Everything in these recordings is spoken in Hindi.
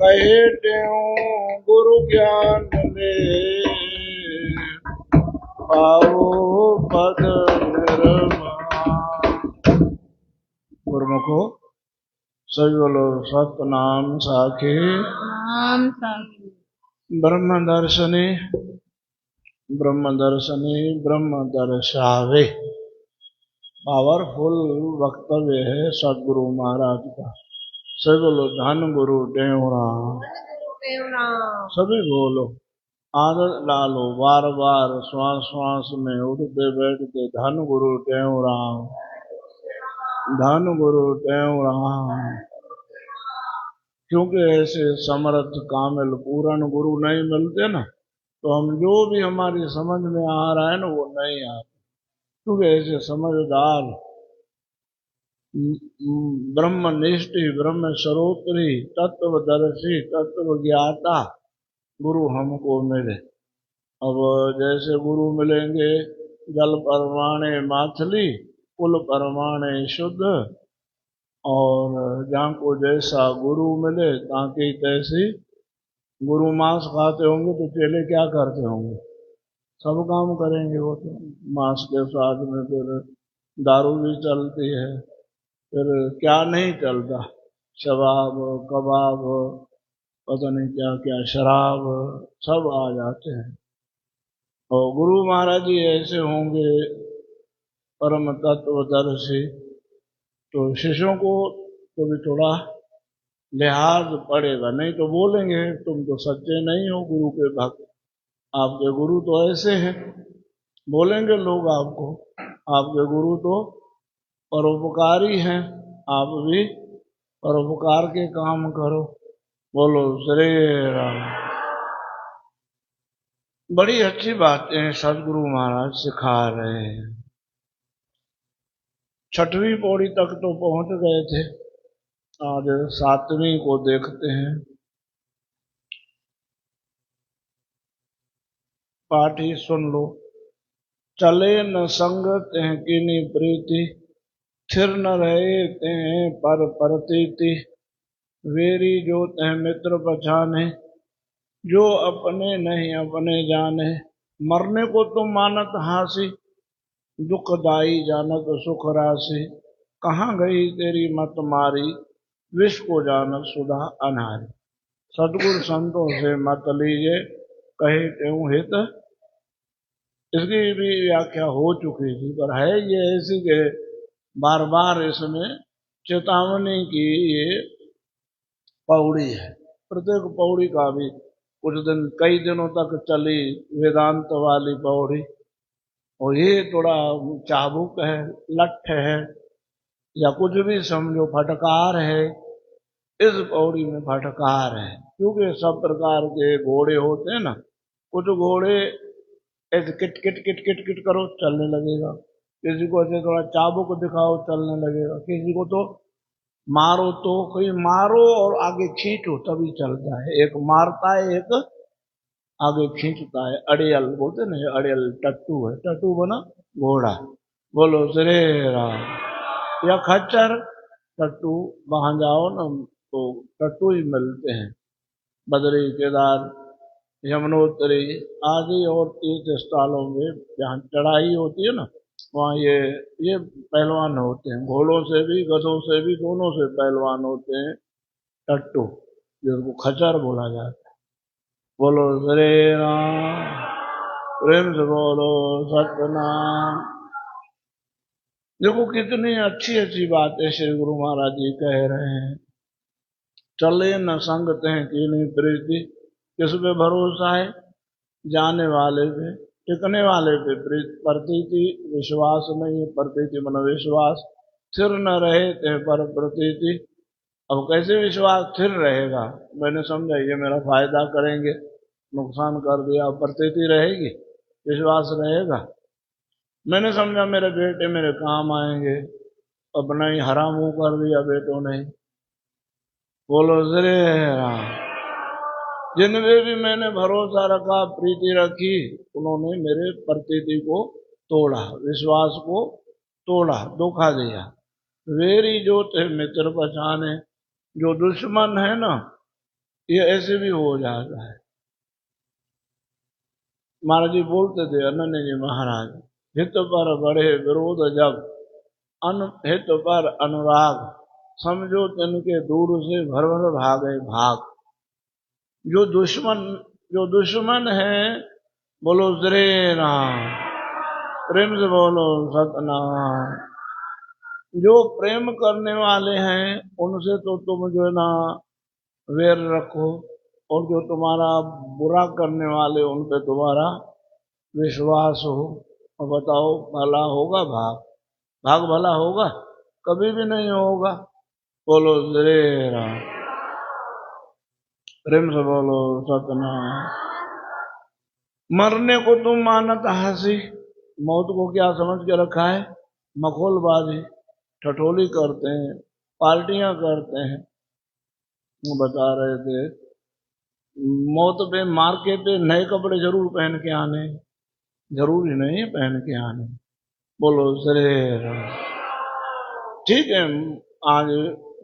कहे त्यों गुरु ज्ञान ले पाओ पद निर्वाण। गुरुमुखो सभी बोलो सतनाम साखे नाम साखी ब्रह्म दर्शने ब्रह्म दर्शने ब्रह्म दर्शावे। पावरफुल वक्तव्य है सदगुरु महाराज का। सभी बोलो धन गुरु टेवरा। सभी बोलो आदत डालो बार बार श्वास श्वास में उठते बैठते धन गुरु टेवरा धन गुरु टेवरा। क्योंकि ऐसे समर्थ कामिल पूर्ण गुरु नहीं मिलते ना, तो हम जो भी हमारी समझ में आ रहा है ना वो नहीं आता। क्योंकि ऐसे समझदार ब्रह्मनिष्ठी ब्रह्म स्वरूपी तत्वदर्शी तत्व ज्ञाता गुरु हमको मिले। अब जैसे गुरु मिलेंगे जल परमाणे माथली कुल परमाणे शुद्ध, और जहाँ को जैसा गुरु मिले ताकि तैसी। गुरु मांस खाते होंगे तो चेले क्या करते होंगे? सब काम करेंगे वो तो। मांस के साथ में फिर दारू भी चलती है, फिर क्या नहीं चलता, शराब कबाब पता नहीं क्या क्या शराब सब आ जाते हैं। और गुरु महाराज जी ऐसे होंगे परम तत्वदर्शी, तो शिष्यों को तो भी थोड़ा लिहाज पड़ेगा, नहीं तो बोलेंगे तुम तो सच्चे नहीं हो गुरु के भक्त, आपके गुरु तो ऐसे हैं। बोलेंगे लोग आपको, आपके गुरु तो परोपकारी हैं, आप भी परोपकार के काम करो। बोलो श्री राम। बड़ी अच्छी बातें सदगुरु महाराज सिखा रहे हैं। 6वीं पौड़ी तक तो पहुंच गए थे, आज 7वीं को देखते हैं। पाठ ही सुन लो। चले न संगत हैं कीनी प्रीति, थिर न रहे ते पर प्रतीति। वेरी जो तह मित्र पहचाने, जो अपने नहीं अपने जाने। मरने को तुम मानत हासी, दुखदाई जानत सुख राशि। कहाँ गई तेरी मत मारी, विष को जानत सुधा अनारी। सदगुरु संतों से मत लीजिए, कहे त्यों हित। इसकी भी व्याख्या हो चुकी थी, पर है ये ऐसी के बार बार इसमें चेतावनी की ये पौड़ी है। प्रत्येक पौड़ी का भी कुछ दिन कई दिनों तक चली वेदांत वाली पौड़ी, और ये थोड़ा चाबुक है, लठ है, या कुछ भी समझो फटकार है। इस पौड़ी में फटकार है, क्योंकि सब प्रकार के घोड़े होते हैं ना। कुछ घोड़े ऐसे kit kit kit kit kit करो चलने लगेगा, किसी को ऐसे थोड़ा चाबुक दिखाओ चलने लगेगा, किसी को तो मारो तो कोई मारो और आगे खींचो तभी चलता है। एक मारता है एक आगे खींचता है। अड़ियल बोलते ना, अड़ियल टट्टू है, टट्टू बना घोड़ा। बोलो श्री राम। या खच्चर टट्टू, वहां जाओ ना तो टट्टू ही मिलते हैं। बद्री केदार यमुनोत्री आदि और तीर्थ स्थलों में जहाँ चढ़ाई होती है ना, वहाँ ये पहलवान होते हैं। घोड़ों से भी गधों से भी दोनों से पहलवान होते हैं टट्टू, जिसको खच्चर बोला जाता है। बोलो श्री राम। प्रेम से बोलो सतनाम। देखो कितनी अच्छी अच्छी बातें श्री गुरु महाराज जी कह रहे हैं। चले न संगत हैं कीनी प्रीति, किस पे भरोसा है? जाने वाले पे, टिकने वाले पे प्रतीति विश्वास नहीं है। प्रतीति मन विश्वास। स्थिर न रहे थे पर प्रतीति। अब कैसे विश्वास स्थिर रहेगा? मैंने समझा ये मेरा फायदा करेंगे, नुकसान कर दिया, प्रतीति रहेगी, विश्वास रहेगा। मैंने समझा मेरे बेटे मेरे काम आएंगे, अपना ही हराम मुंह कर दिया बेटों ने। बोलो श्री राम। जिनमें भी मैंने भरोसा रखा, प्रीति रखी, उन्होंने मेरे प्रतीति को तोड़ा, विश्वास को तोड़ा, धोखा दिया। वेरी जो थे मित्र पहचाने, जो दुश्मन है ना, ये ऐसे भी हो जाता है। महाराज जी बोलते थे, अनन्य जी महाराज, हित पर बढ़े विरोध जब, अनहित पर अनुराग, समझो तिनके दूर से भर भर भागे भाग। जो दुश्मन है, बोलो श्री राम, प्रेम से बोलो सतनाम। जो प्रेम करने वाले हैं उनसे तो तुम जो है ना वैर रखो, और जो तुम्हारा बुरा करने वाले उन पे तुम्हारा विश्वास हो। और बताओ भला होगा? भाग भला होगा? कभी भी नहीं होगा। बोलो श्री राम, प्रेम से बोलो सतनाम। मरने को तुम मानत हंसी, मौत को क्या समझ के रखा है? मखौलबाजी, ठठोली करते हैं, पार्टियां करते हैं। वो बता रहे थे, मौत पे मार्के पे नए कपड़े जरूर पहन के आने, जरूरी नहीं पहन के आने। बोलो श्री राम। ठीक है, आज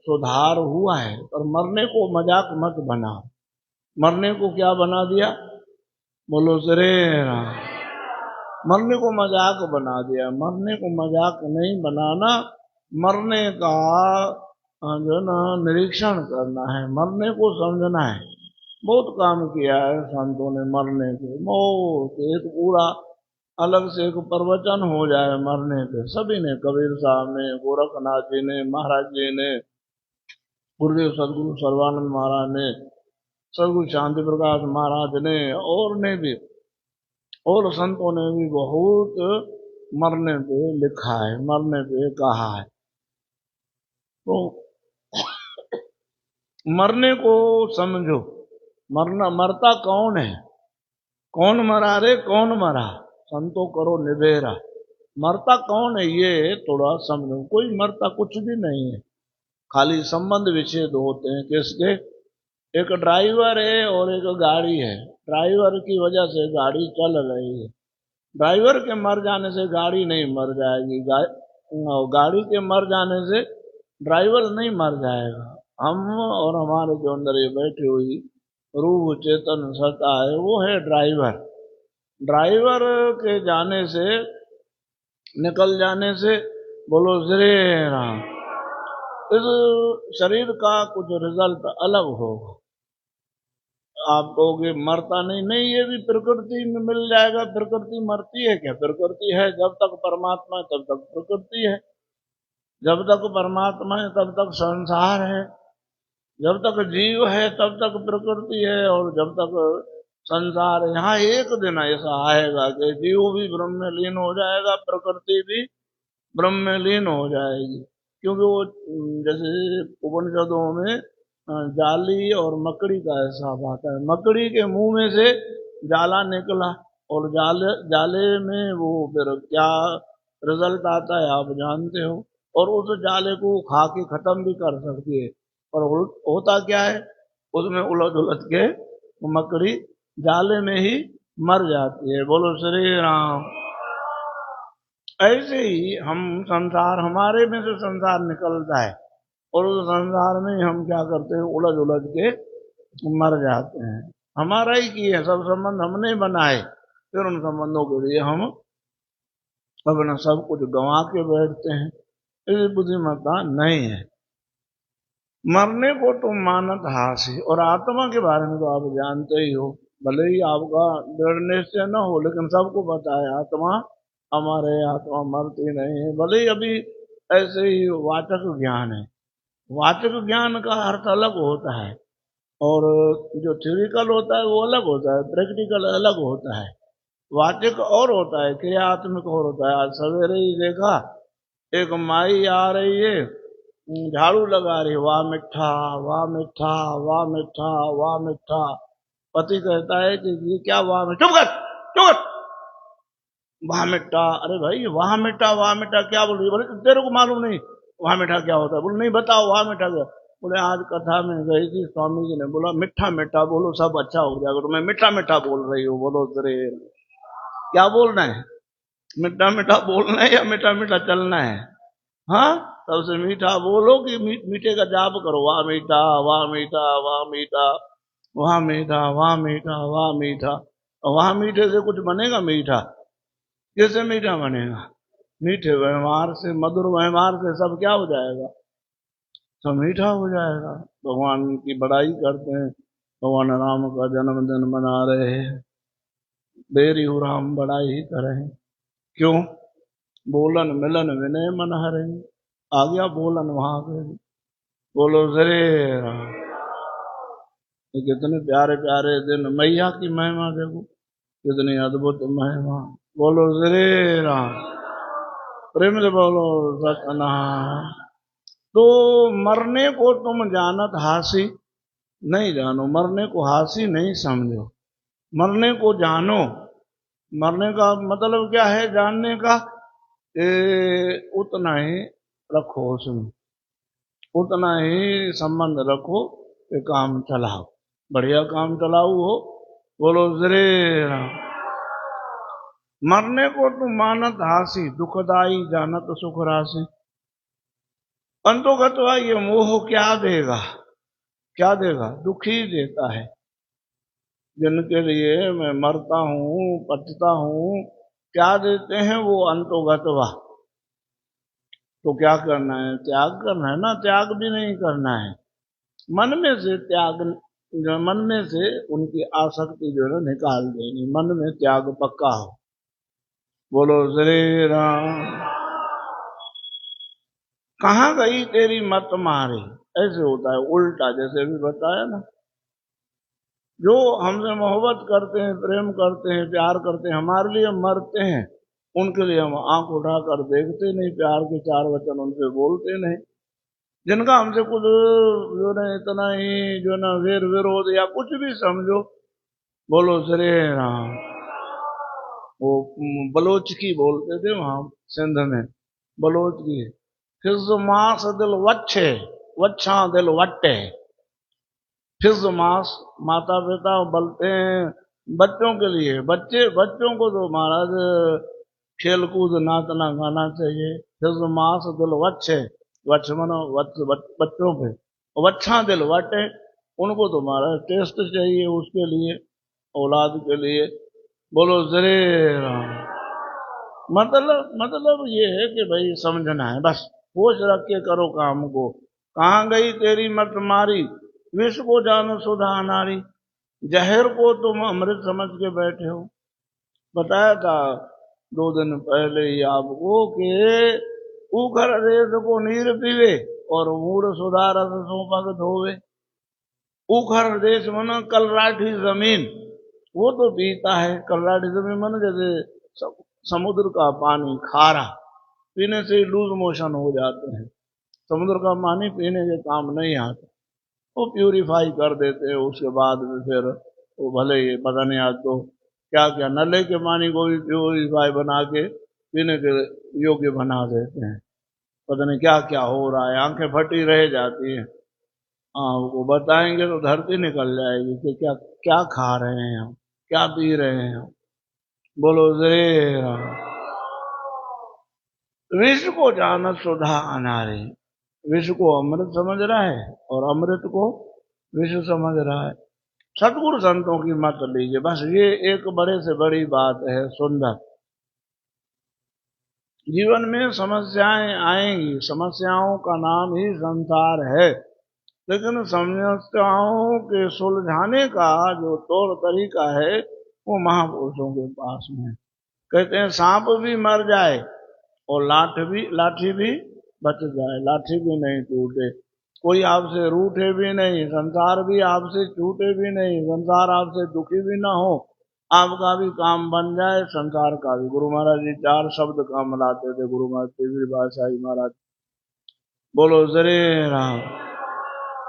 सुधार हुआ है, पर मरने को मजाक मत बनाओ। मरने को क्या बना दिया? बोलो श्री राम। मरने को मजाक बना दिया। मरने को मजाक नहीं बनाना, मरने का जो ना निरीक्षण करना है, मरने को समझना है। बहुत काम किया है संतों ने मरने के। मौत एक पूरा अलग से एक प्रवचन हो जाए मरने पे, सभी ने, कबीर साहब ने, गोरखनाथ जी ने, महाराज जी ने, गुरुदेव सदगुरु सर्वानंद महाराज ने, सदगुरु शांति प्रकाश महाराज ने, और ने भी, और संतों ने भी बहुत मरने पे लिखा है, मरने पे कहा है। तो मरने को समझो। मरता कौन है? कौन मरा रे? कौन मरा? संतो करो निबेरा। मरता कौन है ये थोड़ा समझो। कोई मरता कुछ भी नहीं है, खाली संबंध विच्छेद होते हैं। किसके? एक ड्राइवर है और एक गाड़ी है। ड्राइवर की वजह से गाड़ी चल रही है। ड्राइवर के मर जाने से गाड़ी नहीं मर जाएगी, गाड़ी के मर जाने से ड्राइवर नहीं मर जाएगा। हम और हमारे जो अंदर ये बैठी हुई रूह चेतन सत्ता है, वो है ड्राइवर। ड्राइवर के जाने से, निकल जाने से, बोलो श्री राम, इस शरीर का कुछ रिजल्ट अलग होगा। आप कहोगे मरता नहीं, नहीं, ये भी प्रकृति में मिल जाएगा। प्रकृति मरती है क्या? प्रकृति है, जब तक परमात्मा है तब तक प्रकृति है, जब तक परमात्मा है तब तक संसार है, जब तक जीव है तब तक प्रकृति है, और जब तक संसार है। यहाँ एक दिन ऐसा आएगा कि जीव भी ब्रह्म में लीन हो जाएगा, प्रकृति भी ब्रह्म में लीन हो जाएगी। क्योंकि वो जैसे उपनिषदों में जाली और मकड़ी का हिसाब आता है। मकड़ी के मुंह में से जाला निकला, और जाले में वो फिर क्या रिजल्ट आता है आप जानते हो। और उस जाले को खा के खत्म भी कर सकती है, और होता क्या है, उसमें उलझ उलझ के मकड़ी जाले में ही मर जाती है। बोलो श्री राम। ऐसे ही हम संसार, हमारे में से संसार निकलता है, और उस संसार में हम क्या करते हैं, उलझ उलझ के मर जाते हैं। हमारा ही की है, सब संबंध हमने बनाए, फिर उन संबंधों के लिए हम अपना सब कुछ गंवा के बैठते हैं। ये बुद्धिमत्ता नहीं है। मरने को तो मानत हासी। और आत्मा के बारे में तो आप जानते ही हो, भले ही आपका दृढ़ निश्चय न हो, लेकिन सबको पता है आत्मा हमारे, आत्मा मरती नहीं है। भले ही अभी ऐसे ही वाचक ज्ञान है, वाचक ज्ञान का अर्थ अलग होता है, और जो थ्योरिकल होता है वो अलग होता है, प्रैक्टिकल अलग होता है। वाचक और होता है, क्रियात्मक और होता है। आज सवेरे ही देखा, एक माई आ रही है, झाड़ू लगा रही, वाह मिठा, वाह मिठा, वाह मिठा, वाह मिठा। पति कहता है कि ये क्या वाह मिठा? चुप कर, चुप कर, वाह मिठा। अरे भाई, वाह मिठा क्या बोल रही है? बोले तेरे को मालूम नहीं वाह मिठा क्या होता है? बोले नहीं, बताओ वाह मिठा क्या। बोले आज कथा में गई थी, स्वामी जी ने बोला मिठा मिठा बोलो सब अच्छा हो जाएगा, तो मैं मिठा मिठा बोल रही हूँ। बोलो तेरे क्या बोलना है? मिठा मिठा बोलना है या मिठा मिठा चलना है? हाँ, सबसे मीठा बोलो कि मीठे का जाप करो, वाह मीठा, वाह मीठा, वाह मीठा। वहां मीठा, वहां मीठा, वहां मीठा। और वहां मीठे से कुछ बनेगा मीठा? कैसे मीठा बनेगा? मीठे व्यवहार से, मधुर व्यवहार से सब क्या हो जाएगा? सब मीठा हो जाएगा। भगवान की बड़ाई करते हैं, भगवान राम का जन्मदिन मना रहे हैं, बेरी हो राम बड़ाई ही करें। क्यों? बोलन मिलन विनय मन हरे। आ गया बोलन वहां पे, बोलो जरे राम। ये कितने प्यारे प्यारे दिन, मैया की महिमा देखो कितनी अद्भुत महिमा। बोलो जरे राम, प्रेम से बोलो सतनाम। तो मरने को तुम जानत हासी नहीं जानो, मरने को हासी नहीं समझो, मरने को जानो। मरने का मतलब क्या है जानने का? उतना ही रखो, उसमें उतना ही संबंध रखो कि काम चलाओ, बढ़िया काम चलाओ हो। बोलो श्री राम। मरने को तुम मानत हासी, दुखदाई जानत सुख राशि। अंतोगतवा ये मोह क्या देगा? क्या देगा? दुख ही देता है। जिनके लिए मैं मरता हूं, पचता हूं, क्या देते हैं वो? अंतोगतवा। तो क्या करना है? त्याग करना है ना? त्याग भी नहीं करना है, मन में से त्याग, मन में से उनकी आसक्ति जो है निकाल देनी, मन में त्याग पक्का हो। बोलो श्री राम। कहाँ गई तेरी मत मारी? ऐसे होता है उल्टा, जैसे अभी बताया ना। जो हमसे मोहब्बत करते हैं, प्रेम करते हैं, प्यार करते हैं, हमारे लिए मरते हैं, उनके लिए हम आंख उठाकर देखते नहीं, प्यार के चार वचन उनसे बोलते नहीं। जिनका हमसे कुछ जो ना इतना ही जो ना वेर विरोध या कुछ भी समझो, बोलो श्री राम। वो बलोच की बोलते थे वहां सिंध में, बलोच की। फिज मास दिल वच्छे, वच्छा दिल वट्टे। फिज मास, माता पिता बोलते हैं बच्चों के लिए, बच्चों को तो महाराज खेल कूद नाचना गाना चाहिए। फिज मास दिल वच्छे, वच्छ मनो बच्चों पे, वच्छा दिल वट्टे, उनको तो महाराज टेस्ट चाहिए उसके लिए, औलाद के लिए। बोलो श्री राम। मतलब ये है कि भाई समझना है, बस होश रख के करो काम को। कहाँ गई तेरी मत मारी, विष को जानो सुधा नारी। जहर को तुम अमृत समझ के बैठे हो। बताया था 2 दिन पहले ही आपको कि ऊखर रेत को नीर पीवे और मूड सुधा रस सोपग धोवे। ऊखर देश मना कलराठी जमीन, वो तो पीता है। कलराठी जमीन मन जैसे समुद्र का पानी खारा, पीने से लूज मोशन हो जाते हैं। समुद्र का पानी पीने के काम नहीं आता, वो प्यूरिफाई कर देते हैं। उसके बाद में फिर वो भले ही पता नहीं आज तो क्या क्या नले के पानी को भी प्यूरिफाई बना के पीने के योग्य बना देते हैं। पता नहीं क्या क्या हो रहा है, आंखें फटी रह जाती हैं। हाँ, वो बताएंगे तो धरती निकल जाएगी कि क्या क्या खा रहे हैं हम, क्या पी रहे हैं हम। बोलो जय राम। विष को जानत सुधा अनारे, विष को अमृत समझ रहा है और अमृत को विष समझ रहा है। सतगुरु संतों की मत लीजिए, बस ये एक बड़े से बड़ी बात है, सुंदर। जीवन में समस्याएं आएंगी, समस्याओं का नाम ही संसार है, लेकिन समस्याओं के सुलझाने का जो तौर तरीका है वो महापुरुषों के पास में। कहते हैं सांप भी मर जाए और लाठी भी बच जाए, लाठी भी नहीं टूटे। कोई आपसे रूठे भी नहीं, संसार भी आपसे छूटे भी नहीं, संसार आपसे दुखी भी ना हो, आपका भी काम बन जाए, संसार का भी। गुरु महाराज जी 4 शब्द काम लाते थे, गुरु महाराज तेजरी बादशाही महाराज। बोलो श्री राम।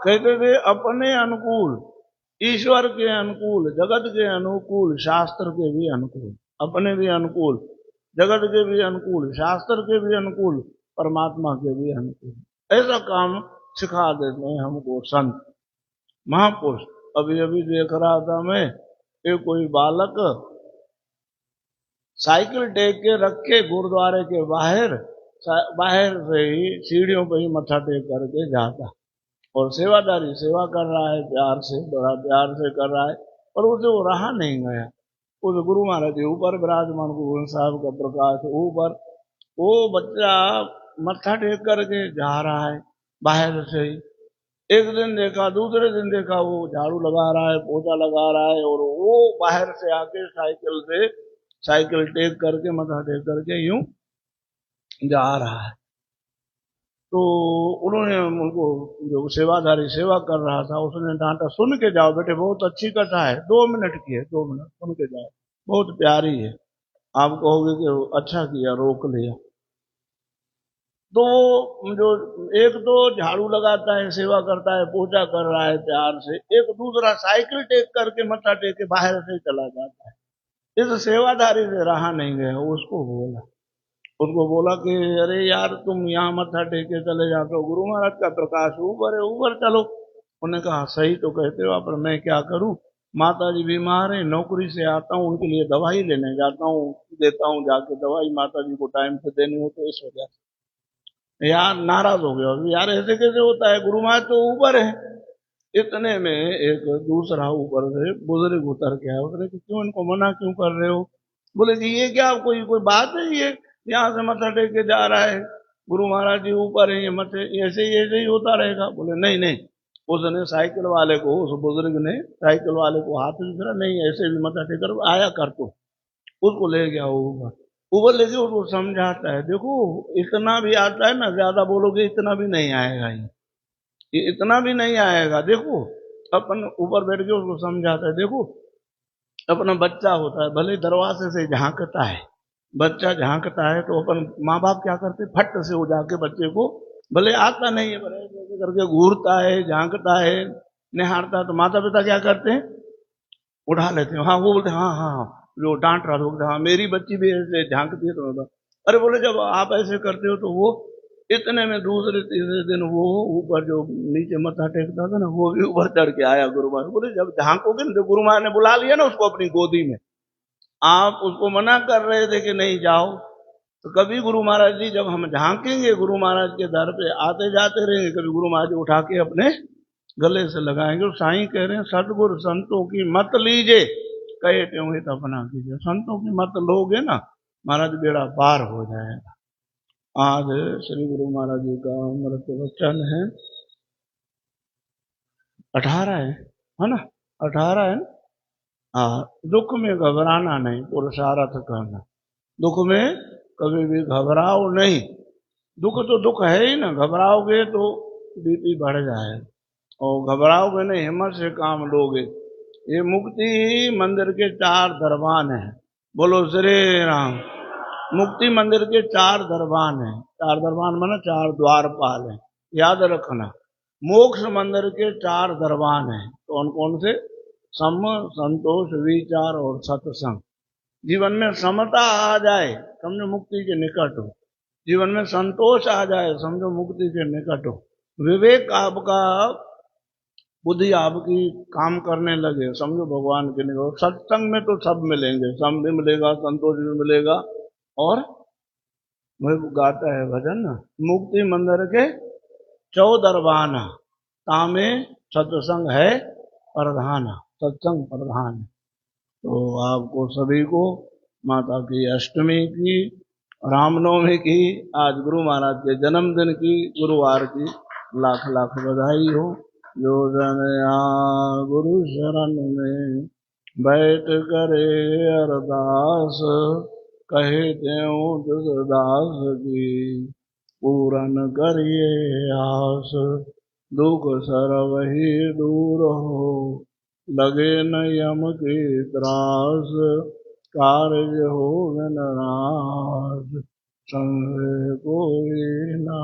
कहते थे अपने अनुकूल, ईश्वर के अनुकूल, जगत के अनुकूल, शास्त्र के भी अनुकूल। अपने भी अनुकूल, जगत के भी अनुकूल, शास्त्र के भी अनुकूल, परमात्मा के भी अनुकूल। ऐसा काम सिखा देते हैं हमको संत महापुरुष। अभी अभी देख रहा था मैं, एक कोई बालक साइकिल टेक के रख के गुरुद्वारे के बाहर से ही सीढ़ियों पर ही मत्था टेक करके जाता, और सेवादारी सेवा कर रहा है प्यार से, बड़ा प्यार से कर रहा है, पर उसे वो रहा नहीं गया। उस गुरु महाराज जी ऊपर विराजमान गुरु साहब का प्रकाश ऊपर, वो बच्चा मत्था टेक करके जा रहा है बाहर से ही। एक दिन देखा, दूसरे दिन देखा, वो झाड़ू लगा रहा है, पोछा लगा रहा है, और वो बाहर से आके साइकिल टेक करके, मत्था टेक करके यूं जा रहा है। तो उन्होंने उनको, जो सेवादारी सेवा कर रहा था, उसने डांटा, सुन के जाओ बेटे, बहुत अच्छी कथा है, 2 मिनट की है, 2 मिनट सुन के जाओ, बहुत प्यारी है। आप कहोगे कि अच्छा किया रोक लिया। तो जो एक तो झाड़ू लगाता है, सेवा करता है, पोछा कर रहा है प्यार से, एक दूसरा साइकिल टेक करके मत्था टेक के बाहर से चला जाता है। इस सेवादारी से रहा नहीं गया, उसको बोला कि अरे यार, तुम यहाँ मत्था टेक के चले जाते हो, गुरु महाराज का प्रकाश ऊपर है, ऊपर चलो। उन्होंने कहा सही तो कहते हो, पर मैं क्या करूं, माता जी बीमार है, नौकरी से आता हूँ, उनके लिए दवाई लेने जाता हूँ, देता हूँ जाके दवाई, माता जी को टाइम से देनी हो, तो इस वजह से यार नाराज हो गया। यार ऐसे कैसे होता है, गुरु महाराज तो ऊपर है। इतने में एक दूसरा ऊपर से बुजुर्ग उतर के आया, उतरे कि क्यों इनको मना क्यों कर रहे हो? बोले कि ये क्या कोई कोई बात है, ये यहाँ से मत्था टेक के जा रहा है, गुरु महाराज जी ऊपर है, ये मत्थे ऐसे ही होता रहेगा। बोले नहीं नहीं। उसने साइकिल वाले को, उस बुजुर्ग ने साइकिल वाले को हाथ में फिरा, नहीं ऐसे भी मत्था टेक कर आया कर, तो उसको ले गया ऊपर। ऊपर लेके उसको समझाता है, देखो इतना भी आता है ना, ज्यादा बोलोगे इतना भी नहीं आएगा, ये इतना भी नहीं आएगा। देखो अपन ऊपर बैठ के उसको समझाता है, देखो अपना बच्चा होता है, भले दरवाजे से झांकता है, बच्चा झांकता है, तो अपन माँ बाप क्या करते, फट से वो जाके बच्चे को, भले आता नहीं है, भले ऐसे करके घूरता है, झांकता है, निहारता है, तो माता पिता क्या करते हैं, उठा लेते हैं। हाँ वो बोलते हैं, हाँ हाँ हाँ, जो डांट रहा था बोलते, हाँ मेरी बच्ची भी ऐसे झांकती है तो होता। अरे बोले जब आप ऐसे करते हो तो वो, इतने में दूसरे तीसरे दिन वो ऊपर जो नीचे मत्था टेकता था ना, वो भी ऊपर चढ़ के आया गुरु महाराज। बोले जब झांकोगे ना, तो गुरु महाराज ने बुला लिया ना उसको अपनी गोदी में, आप उसको मना कर रहे थे कि नहीं जाओ, तो कभी गुरु महाराज जी जब हम झांकेंगे, गुरु महाराज के दर पे आते जाते रहेंगे, कभी गुरु महाराज जी उठा के अपने गले से लगाएंगे। और साईं कह रहे हैं, सतगुरु संतों की मत लीजिए, कहे त्यों हित अपना कीजिए। संतों की मत लोगे ना, महाराज बेड़ा पार हो जाएगा। आज श्री गुरु महाराज जी का अमृत वचन है, 18 है ना, 18 है ना। हाँ, दुख में घबराना नहीं, पुरुषार्थ करना। दुख में कभी भी घबराओ नहीं, दुख तो दुख है ही ना, घबराओगे तो बीपी बढ़ जाएगा, और घबराओगे नहीं, हिम्मत से काम लोगे। ये मुक्ति मंदिर के 4 दरबान हैं, बोलो श्री राम। मुक्ति मंदिर के 4 दरबान हैं, 4 दरबान माना 4 द्वारपाल हैं, याद रखना। मोक्ष मंदिर के 4 दरबान हैं, कौन कौन से, सम, संतोष, विचार और सत्संग। जीवन में समता आ जाए, समझो मुक्ति के निकट हो। जीवन में संतोष आ जाए, समझो मुक्ति के निकट हो। विवेक आपका, बुद्धि आपकी काम करने लगे, समझो भगवान के निकट। सत्संग में तो सब मिलेंगे, सम भी मिलेगा, संतोष भी मिलेगा, और वही गाता है भजन, मुक्ति मंदिर के 14 दरबान, तामे सत्संग है प्रधान, सत्संग प्रधान। तो आपको सभी को माता की अष्टमी की, रामनवमी की, आज गुरु महाराज के जन्मदिन की, गुरुवार की लाख लाख बधाई हो। जो जन यहाँ गुरु शरण में बैठ करे अरदास, कहे त्यों तिस दास की पूरन करिए आस। दुख सरवहि दूर हो, लगे न यम की त्रास, कार्य हो न नाश, संग कोई ना।